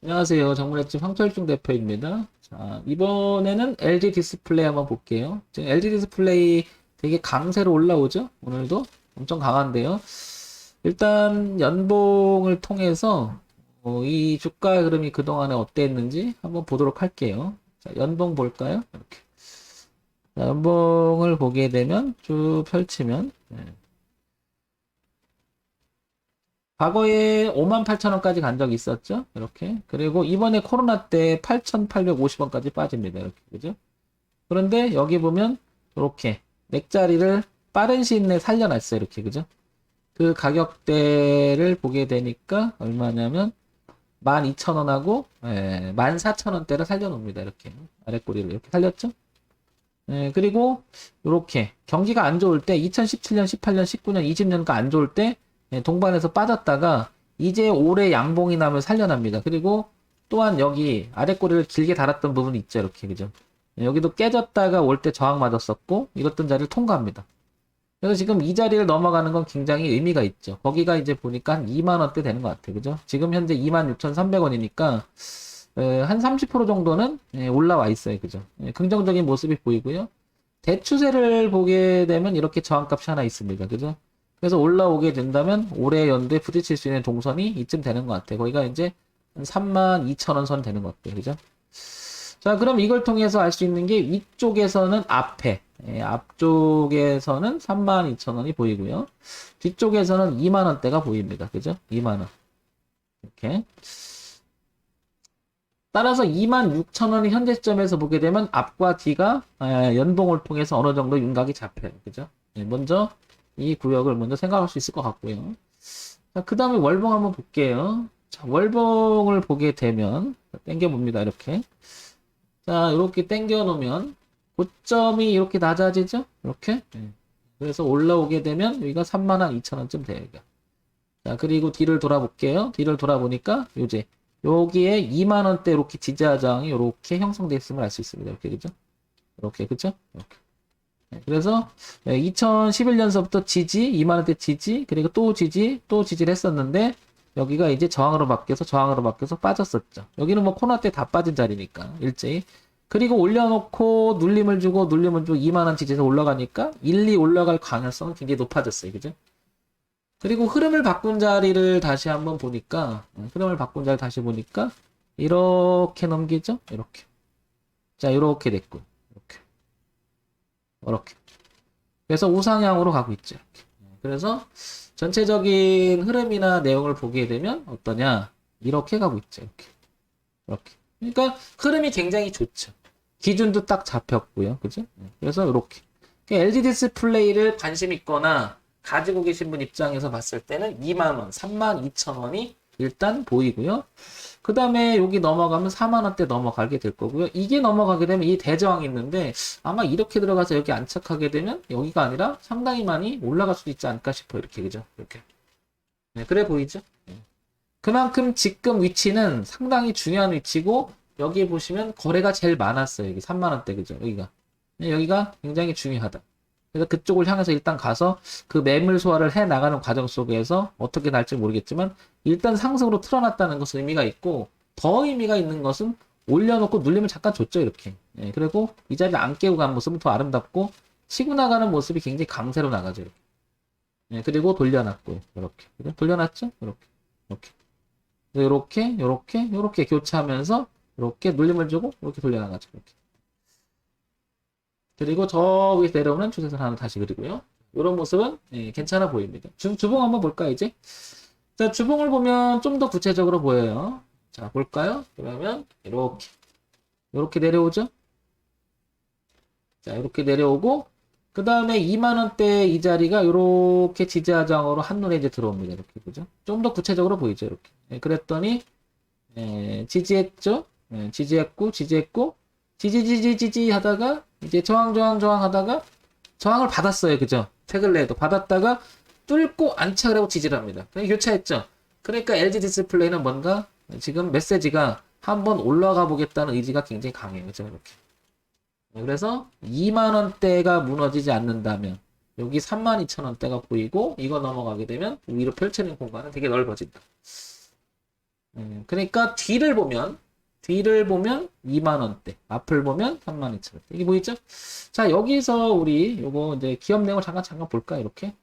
안녕하세요. 정문회집 황철중 대표입니다. 자, 이번에는 LG 디스플레이 한번 볼게요. 지금 LG 디스플레이 되게 강세로 올라오죠? 오늘도 엄청 강한데요. 일단 연봉을 통해서 이 주가 흐름이 그동안에 어땠는지 한번 보도록 할게요. 자, 연봉 볼까요? 이렇게. 자, 연봉을 보게 되면 쭉 펼치면 과거에 58,000원까지 간 적이 있었죠. 이렇게. 그리고 이번에 코로나 때 8,850원까지 빠집니다. 이렇게. 그죠? 그런데 여기 보면 이렇게 맥자리를 빠른 시일 내에 살려놨어요. 이렇게. 그죠? 그 가격대를 보게 되니까 얼마냐면 12,000원하고 14,000원대를 살려놓습니다. 이렇게. 아랫꼬리를 이렇게 살렸죠? 그리고 이렇게 경기가 안 좋을 때 2017년, 18년, 19년, 20년가 안 좋을 때 동반해서 빠졌다가 이제 올해 양봉이 나면 살려납니다. 그리고 또한 여기 아랫꼬리를 길게 달았던 부분이 있죠. 이렇게 그죠? 여기도 깨졌다가 올 때 저항 맞았었고 이랬던 자리를 통과합니다. 그래서 지금 이 자리를 넘어가는 건 굉장히 의미가 있죠. 거기가 이제 보니까 한 2만 원대 되는 것 같아요. 그죠? 지금 현재 26,300원이니까 한 30% 정도는 올라와 있어요. 그죠? 긍정적인 모습이 보이고요. 대추세를 보게 되면 이렇게 저항값이 하나 있습니다. 그죠? 그래서 올라오게 된다면 올해 연도에 부딪힐 수 있는 동선이 이쯤 되는 것 같아요. 거기가 이제 한 32,000원 선 되는 것 같아요. 그죠? 자, 그럼 이걸 통해서 알 수 있는 게 위쪽에서는 앞쪽에서는 32,000원이 보이고요. 뒤쪽에서는 2만원대가 보입니다. 그죠? 2만원. 이렇게. 따라서 26,000원이 현재 시점에서 보게 되면 앞과 뒤가 연봉을 통해서 어느 정도 윤곽이 잡혀요. 그죠? 먼저 이 구역을 먼저 생각할 수 있을 것 같고요. 자, 그 다음에 월봉 한번 볼게요. 자, 월봉을 보게 되면 땡겨 봅니다. 이렇게. 자, 이렇게 땡겨 놓으면 고점이 이렇게 낮아지죠? 이렇게. 그래서 올라오게 되면 여기가 32,000원쯤 돼요. 여기가. 자, 그리고 뒤를 돌아볼게요. 뒤를 돌아보니까 이제 여기에 2만 원대 이렇게 지지하장이 이렇게 형성되어 있음을 알 수 있습니다. 이렇게 그죠? 이렇게 그죠? 이렇게. 그래서 2011년서부터 지지, 2만 원대 지지, 그리고 또 지지, 또 지지를 했었는데 여기가 이제 저항으로 바뀌어서 빠졌었죠. 여기는 뭐 코로나 때 다 빠진 자리니까 일제히. 그리고 올려놓고 눌림을 주고 2만 원 지지에서 올라가니까 1, 2 올라갈 가능성은 굉장히 높아졌어요. 그죠? 그리고 흐름을 바꾼 자리를 다시 한번 보니까 이렇게 넘기죠? 이렇게. 자, 이렇게 됐고. 이렇게. 이렇게. 그래서 우상향으로 가고 있죠. 이렇게. 그래서 전체적인 흐름이나 내용을 보게 되면 어떠냐? 이렇게 가고 있죠. 이렇게. 이렇게. 그러니까 흐름이 굉장히 좋죠. 기준도 딱 잡혔고요. 그죠? 그래서 이렇게. LG 디스플레이를 관심 있거나 가지고 계신 분 입장에서 봤을 때는 2만원, 32,000원이 일단 보이고요. 그 다음에 여기 넘어가면 4만원대 넘어가게 될 거고요. 이게 넘어가게 되면 이 대저항이 있는데 아마 이렇게 들어가서 여기 안착하게 되면 여기가 아니라 상당히 많이 올라갈 수도 있지 않을까 싶어요. 이렇게 그죠? 이렇게. 네, 그래 보이죠? 그만큼 지금 위치는 상당히 중요한 위치고 여기 보시면 거래가 제일 많았어요. 여기 3만원대 그죠? 여기가. 네, 여기가 굉장히 중요하다. 그래서 그쪽을 향해서 일단 가서 그 매물 소화를 해 나가는 과정 속에서 어떻게 날지 모르겠지만 일단 상승으로 틀어놨다는 것은 의미가 있고 더 의미가 있는 것은 올려놓고 눌림을 잠깐 줬죠 이렇게. 예, 그리고 이 자리를 안 깨고 간 모습은 더 아름답고 치고 나가는 모습이 굉장히 강세로 나가죠 이렇게. 예, 그리고 돌려놨고요 이렇게. 돌려놨죠 이렇게. 이렇게. 이렇게 교차하면서 이렇게 눌림을 주고 이렇게 돌려나가죠 이렇게. 그리고 저 위에 내려오는 추세선 하나 다시 그리고요. 이런 모습은 괜찮아 보입니다. 주봉 한번 볼까요, 이제? 자, 주봉을 보면 좀 더 구체적으로 보여요. 자, 볼까요? 그러면 이렇게 내려오죠? 자, 이렇게 내려오고 그 다음에 2만 원대 이 자리가 이렇게 지지하장으로 한눈에 이제 들어옵니다. 이렇게 그죠? 좀 더 구체적으로 보이죠, 이렇게. 그랬더니 지지했죠? 지지했고 지지 하다가 이제 저항 하다가 저항을 받았어요. 그죠? 최근에도 받았다가 뚫고 안착을 하고 지지를 합니다. 교차했죠? 그러니까 LG 디스플레이는 뭔가 지금 메시지가 한번 올라가 보겠다는 의지가 굉장히 강해요. 그죠? 이렇게. 그래서 2만원대가 무너지지 않는다면 여기 32,000원대가 보이고 이거 넘어가게 되면 위로 펼치는 공간은 되게 넓어진다. 그러니까 뒤를 보면 2만 원대, 앞을 보면 32,000원대. 이게 보이죠? 자, 여기서 우리 요거 이제 기업 내용을 잠깐 볼까 이렇게.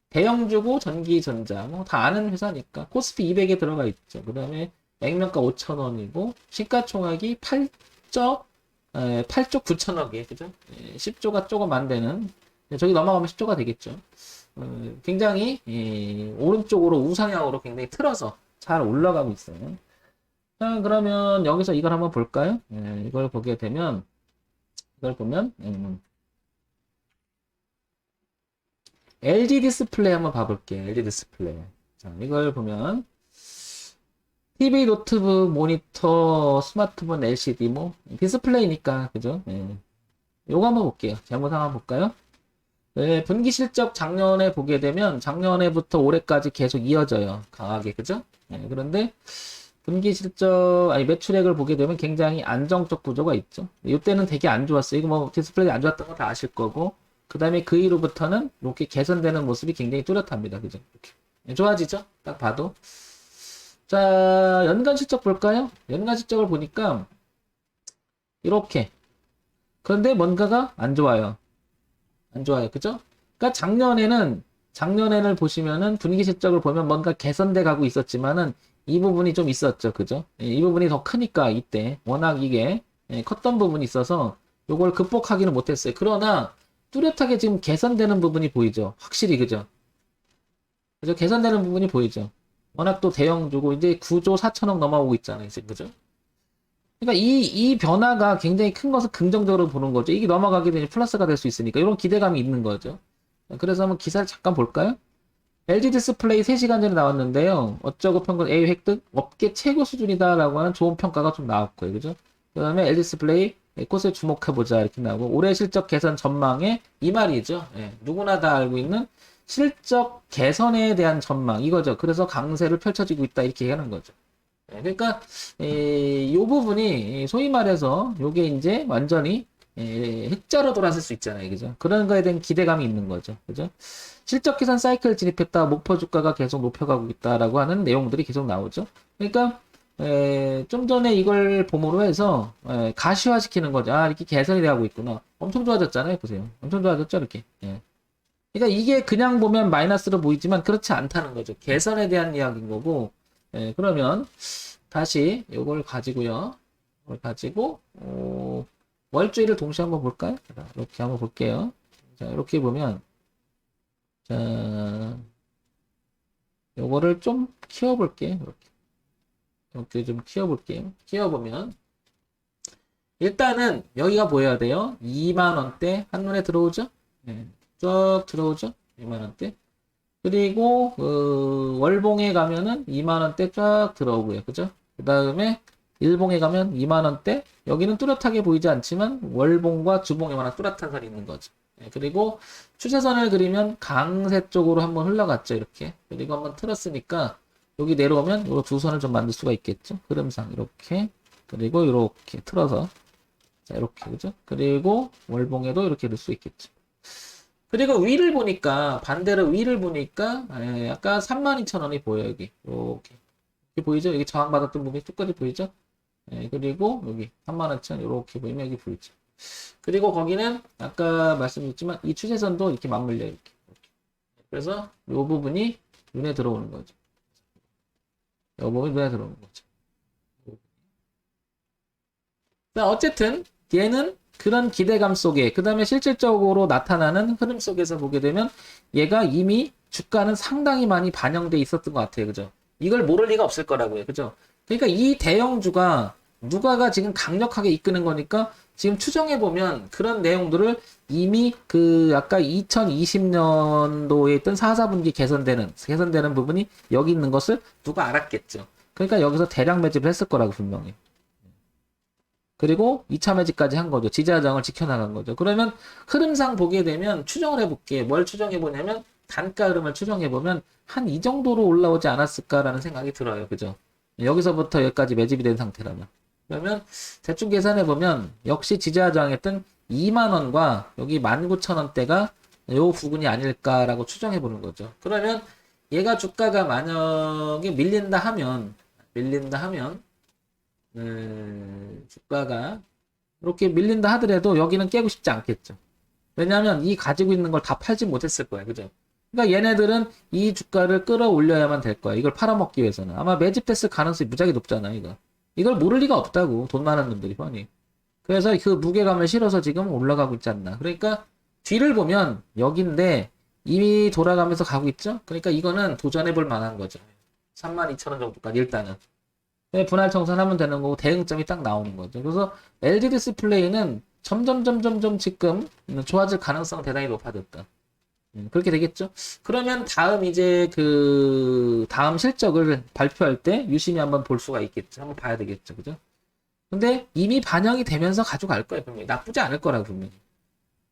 대형주고 전기전자 뭐 다 아는 회사니까 코스피 200에 들어가 있죠. 그다음에 액면가 5,000원이고 시가총액이 8조 9천억이에요. 그죠? 10조가 조금 안 되는 저기 넘어가면 10조가 되겠죠. 굉장히 오른쪽으로 우상향으로 굉장히 틀어서 잘 올라가고 있어요. 자, 그러면 여기서 이걸 한번 볼까요? 이걸 보게 되면 이걸 보면 LG 디스플레이 한번 봐볼게요. LG 디스플레이. 자, 이걸 보면 TV, 노트북, 모니터, 스마트폰, LCD 뭐 디스플레이니까 그죠? 요거 한번 볼게요. 재무상 한번 볼까요? 분기 실적 작년에 보게 되면 작년에부터 올해까지 계속 이어져요. 강하게 그죠? 그런데 분기 실적 매출액을 보게 되면 굉장히 안정적 구조가 있죠. 이때는 되게 안 좋았어요. 이거 뭐 디스플레이 안 좋았던 거 다 아실 거고 그 다음에 그 이후부터는 이렇게 개선되는 모습이 굉장히 뚜렷합니다. 그죠? 이렇게. 좋아지죠? 딱 봐도. 자, 연간 실적 볼까요? 연간 실적을 보니까 이렇게. 그런데 뭔가가 안 좋아요. 안 좋아요. 그죠? 그러니까 작년에는 보시면은 분기 실적을 보면 뭔가 개선돼 가고 있었지만은 이 부분이 좀 있었죠. 그죠? 이 부분이 더 크니까 이때 워낙 이게 컸던 부분이 있어서 요걸 극복하기는 못했어요. 그러나 뚜렷하게 지금 개선되는 부분이 보이죠. 확실히 그죠? 그죠? 개선되는 부분이 보이죠. 워낙 또 대형주고 이제 9조 4천억 넘어오고 있잖아요. 이제 그죠? 그러니까 이 변화가 굉장히 큰 것을 긍정적으로 보는 거죠. 이게 넘어가게 되면 플러스가 될 수 있으니까 이런 기대감이 있는 거죠. 그래서 한번 기사를 잠깐 볼까요? LG 디스플레이 3시간 전에 나왔는데요. 어쩌고 평균 A 획득 업계 최고 수준이다라고 하는 좋은 평가가 좀 나왔고요. 그죠? 그 다음에 LG 디스플레이 꽃에 주목해보자 이렇게 나오고 올해 실적 개선 전망에 이 말이죠. 누구나 다 알고 있는 실적 개선에 대한 전망 이거죠. 그래서 강세를 펼쳐지고 있다 이렇게 얘기하는 거죠. 그러니까 이 부분이 소위 말해서 요게 이제 완전히 흑자로 돌아설 수 있잖아요. 그죠? 그런 거에 대한 기대감이 있는 거죠. 그죠? 실적 개선 사이클 진입했다. 목표 주가가 계속 높여가고 있다라고 하는 내용들이 계속 나오죠. 그러니까 좀 전에 이걸 봄으로 해서 가시화시키는 거죠. 아, 이렇게 개선이 되고 있구나. 엄청 좋아졌잖아요. 보세요. 엄청 좋아졌죠, 이렇게. 그러니까 이게 그냥 보면 마이너스로 보이지만 그렇지 않다는 거죠. 개선에 대한 이야기인 거고. 그러면 다시 이걸 가지고요. 이걸 가지고 월주일을 동시에 한번 볼까요? 이렇게 한번 볼게요. 자, 이렇게 보면 자, 요거를 좀 키워볼게요. 이렇게 좀 키워볼게요. 키워보면 일단은 여기가 보여야 돼요. 2만원대 한눈에 들어오죠? 쭉 들어오죠? 2만원대. 그리고 월봉에 가면은 2만원대 쫙 들어오고요. 그죠? 그 다음에 일봉에 가면 2만원대. 여기는 뚜렷하게 보이지 않지만 월봉과 주봉에 만한 뚜렷한 선이 있는 거죠. 그리고 추세선을 그리면 강세 쪽으로 한번 흘러갔죠. 이렇게. 그리고 한번 틀었으니까 여기 내려오면 이 두 선을 좀 만들 수가 있겠죠. 흐름상 이렇게. 그리고 이렇게 틀어서 자 이렇게 그죠? 그리고 월봉에도 이렇게 넣을 수 있겠죠. 그리고 위를 보니까 반대로 위를 보니까 아까 32,000원이 보여요. 여기 이렇게 보이죠? 여기 저항받았던 부분이 끝까지 보이죠? 그리고 여기 32,000 이렇게 보이면 여기 보이죠? 그리고 거기는 아까 말씀드렸지만 이 추세선도 이렇게 맞물려 이렇게. 그래서 이 부분이 눈에 들어오는 거죠. 이 부분이 눈에 들어오는 거죠. 자, 어쨌든 얘는 그런 기대감 속에 그 다음에 실질적으로 나타나는 흐름 속에서 보게 되면 얘가 이미 주가는 상당히 많이 반영돼 있었던 것 같아요. 그죠? 이걸 모를 리가 없을 거라고요. 그죠? 그러니까 이 대형주가 누가가 지금 강력하게 이끄는 거니까 지금 추정해보면 그런 내용들을 이미 아까 2020년도에 있던 4, 4분기 개선되는 부분이 여기 있는 것을 누가 알았겠죠. 그러니까 여기서 대량 매집을 했을 거라고 분명히. 그리고 2차 매집까지 한 거죠. 지지하장을 지켜나간 거죠. 그러면 흐름상 보게 되면 추정을 해볼게요. 뭘 추정해보냐면 단가 흐름을 추정해보면 한 이 정도로 올라오지 않았을까라는 생각이 들어요. 그죠? 여기서부터 여기까지 매집이 된 상태라면. 그러면 대충 계산해보면 역시 지지하장했던 2만원과 여기 19,000원대가 요 부분이 아닐까라고 추정해보는 거죠. 그러면 얘가 주가가 만약에 밀린다 하면 밀린다 하면 주가가 이렇게 밀린다 하더라도 여기는 깨고 싶지 않겠죠. 왜냐하면 이 가지고 있는 걸 다 팔지 못했을 거야. 그죠? 그러니까 얘네들은 이 주가를 끌어올려야만 될 거야. 이걸 팔아먹기 위해서는. 아마 매집됐을 가능성이 무지하게 높잖아, 이거. 이걸 모를 리가 없다고. 돈 많은 놈들이 뻔히. 그래서 그 무게감을 실어서 지금 올라가고 있지 않나. 그러니까 뒤를 보면 여기인데 이미 돌아가면서 가고 있죠? 그러니까 이거는 도전해볼 만한 거죠. 32,000원 정도까지 일단은. 분할 청산하면 되는 거고 대응점이 딱 나오는 거죠. 그래서 LG 디스플레이는 점점 지금 좋아질 가능성은 대단히 높아졌다. 그렇게 되겠죠? 그러면 다음 이제 그 다음 실적을 발표할 때 유심히 한번 볼 수가 있겠죠. 한번 봐야 되겠죠. 그죠? 근데 이미 반영이 되면서 가져갈 거예요. 분명히. 나쁘지 않을 거라고 분명히.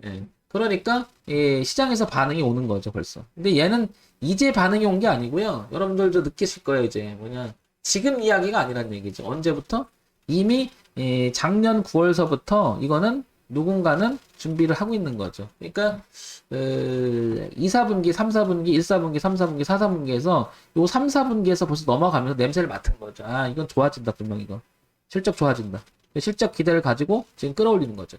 예. 그러니까 예, 시장에서 반응이 오는 거죠. 벌써. 근데 얘는 이제 반응이 온 게 아니고요. 여러분들도 느끼실 거예요. 이제 뭐냐. 지금 이야기가 아니란 얘기죠. 언제부터? 이미 예, 작년 9월서부터 이거는 누군가는 준비를 하고 있는 거죠. 그러니까 2, 4분기, 3, 4분기, 1, 4분기, 3, 4분기, 4, 4분기에서 요 3, 4분기에서 벌써 넘어가면서 냄새를 맡은 거죠. 아, 이건 좋아진다. 분명 이거. 실적 좋아진다. 실적 기대를 가지고 지금 끌어올리는 거죠.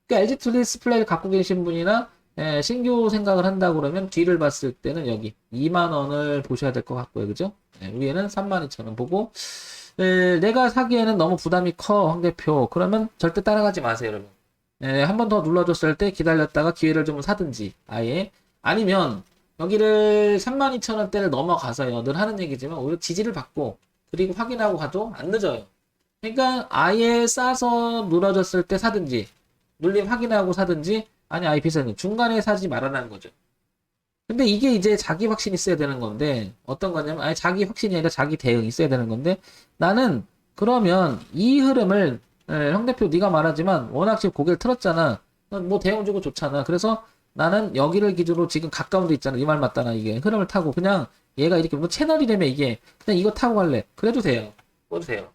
그러니까 LG 디스플레이를 갖고 계신 분이나 예, 신규 생각을 한다 그러면 뒤를 봤을 때는 여기 2만 원을 보셔야 될 것 같고요. 그죠? 예, 위에는 32,000원 보고 내가 사기에는 너무 부담이 커, 황 대표. 그러면 절대 따라가지 마세요, 여러분. 한 번 더 눌러줬을 때 기다렸다가 기회를 좀 사든지, 아예. 아니면, 여기를 32,000원대를 넘어가서요. 늘 하는 얘기지만, 오히려 지지를 받고, 그리고 확인하고 가도 안 늦어요. 그러니까, 아예 싸서 눌러줬을 때 사든지, 눌림 확인하고 사든지, 아니, 아예 비싸니 중간에 사지 말아라는 거죠. 근데 이게 이제 자기 확신이 있어야 되는 건데 어떤 거냐면 아니 자기 확신이 아니라 자기 대응이 있어야 되는 건데 나는 그러면 이 흐름을 형 대표 네가 말하지만 워낙 지금 고개를 틀었잖아. 뭐 대응 주고 좋잖아. 그래서 나는 여기를 기준으로 지금 가까운 데 있잖아. 이 말 맞다나 이게 흐름을 타고 그냥 얘가 이렇게 뭐 채널이라며 이게 그냥 이거 타고 갈래. 그래도 돼요. 그래도 돼요.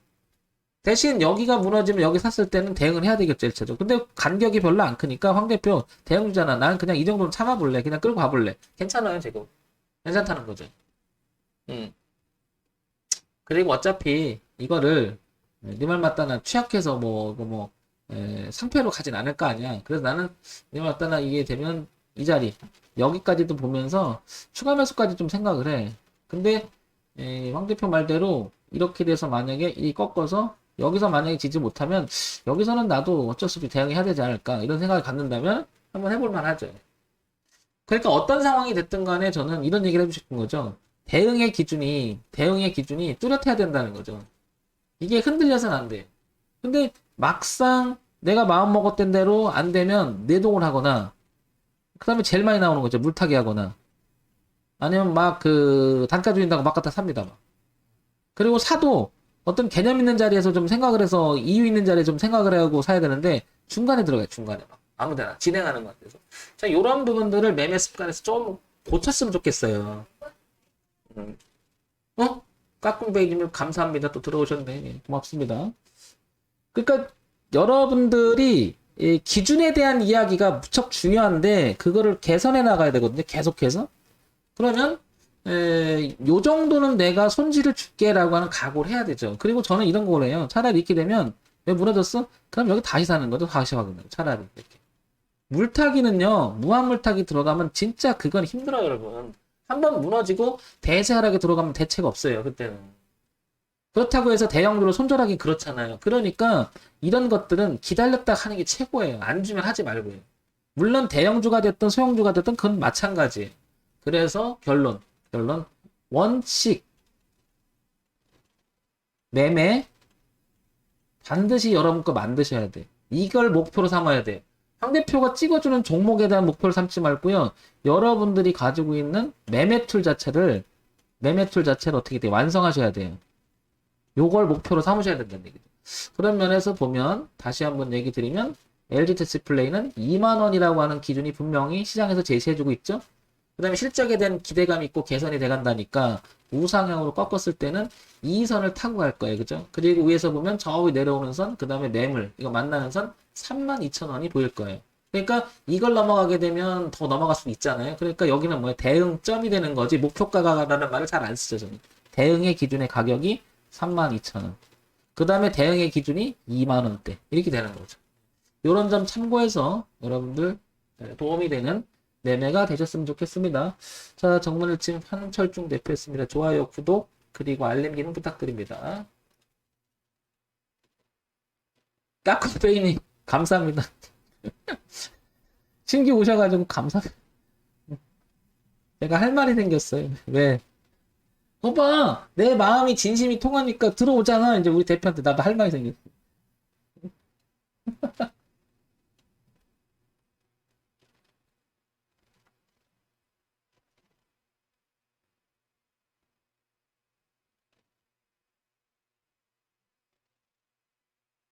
대신 여기가 무너지면 여기 샀을 때는 대응을 해야 되겠죠, 일차적으로. 근데 간격이 별로 안 크니까 황 대표 대응 주잖아. 나는 그냥 이 정도는 참아볼래. 그냥 끌고 가볼래. 괜찮아요, 지금. 괜찮다는 거죠. 음. 그리고 어차피 이거를 네 말 맞다나 취약해서 상패로 가진 않을 거 아니야. 그래서 나는 네 말 맞다나 이게 되면 이 자리 여기까지도 보면서 추가 매수까지 좀 생각을 해. 근데 황 대표 말대로 이렇게 돼서 만약에 이 꺾어서 여기서 만약에 지지 못하면 여기서는 나도 어쩔 수 없이 대응해야 되지 않을까 이런 생각을 갖는다면 한번 해볼 만하죠. 그러니까 어떤 상황이 됐든 간에 저는 이런 얘기를 해주고 싶은 거죠. 대응의 기준이 뚜렷해야 된다는 거죠. 이게 흔들려서는 안 돼. 근데 막상 내가 마음 먹었던 대로 안 되면 내동을 하거나 그 다음에 제일 많이 나오는 거죠. 물타기 하거나 아니면 막 그 단가 줄인다고 막 갖다 삽니다. 막. 그리고 사도 어떤 개념 있는 자리에서 좀 생각을 해서 이유 있는 자리에 좀 생각을 하고 사야 되는데 중간에 들어가요. 중간에 막 아무데나 진행하는 것 같아서 자 이런 부분들을 매매 습관에서 좀 고쳤으면 좋겠어요. 까꿍베이님 감사합니다. 또 들어오셨네. 예, 고맙습니다. 그러니까 여러분들이 이 기준에 대한 이야기가 무척 중요한데 그거를 개선해 나가야 되거든요. 계속해서. 그러면 요 정도는 내가 손실을 줄게라고 하는 각오를 해야 되죠. 그리고 저는 이런 거를 해요. 차라리 이렇게 되면 왜 무너졌어? 그럼 여기 다시 사는 거죠. 다시 확인해요. 차라리 이렇게. 물타기는요. 무한 물타기 들어가면 진짜 그건 힘들어요, 여러분. 한번 무너지고 대세 하락에 들어가면 대책 없어요. 그때는. 그렇다고 해서 대형주로 손절하기 그렇잖아요. 그러니까 이런 것들은 기다렸다 하는 게 최고예요. 안 주면 하지 말고요. 물론 대형주가 됐든 소형주가 됐든 그건 마찬가지예요. 그래서 결론 원칙 매매 반드시 여러분 거 만드셔야 돼. 이걸 목표로 삼아야 돼. 상대표가 찍어주는 종목에 대한 목표를 삼지 말고요. 여러분들이 가지고 있는 매매 툴 자체를 어떻게 돼? 완성하셔야 돼요. 요걸 목표로 삼으셔야 된다는 얘기죠. 그런 면에서 보면 다시 한번 얘기 드리면 LG 디스플레이는 2만 원이라고 하는 기준이 분명히 시장에서 제시해주고 있죠. 그 다음에 실적에 대한 기대감이 있고 개선이 돼간다니까 우상향으로 꺾었을 때는 이 선을 타고 갈 거예요. 그죠? 그리고 위에서 보면 저 위 내려오는 선, 그 다음에 매물, 이거 만나는 선 32,000원이 보일 거예요. 그러니까 이걸 넘어가게 되면 더 넘어갈 수 있잖아요. 그러니까 여기는 뭐예요? 대응점이 되는 거지 목표가라는 말을 잘 안 쓰죠. 저는. 대응의 기준의 가격이 32,000원. 그 다음에 대응의 기준이 2만원대. 이렇게 되는 거죠. 요런 점 참고해서 여러분들 도움이 되는 매매가 되셨으면 좋겠습니다. 자, 정문일침 한철중 대표였습니다. 좋아요, 구독, 그리고 알림 기능 부탁드립니다. 까꾸페이님, 감사합니다. 신규 오셔가지고 감사합니다. 제가 할 말이 생겼어요. 왜? 오빠, 내 마음이 진심이 통하니까 들어오잖아. 이제 우리 대표한테 나도 할 말이 생겼어.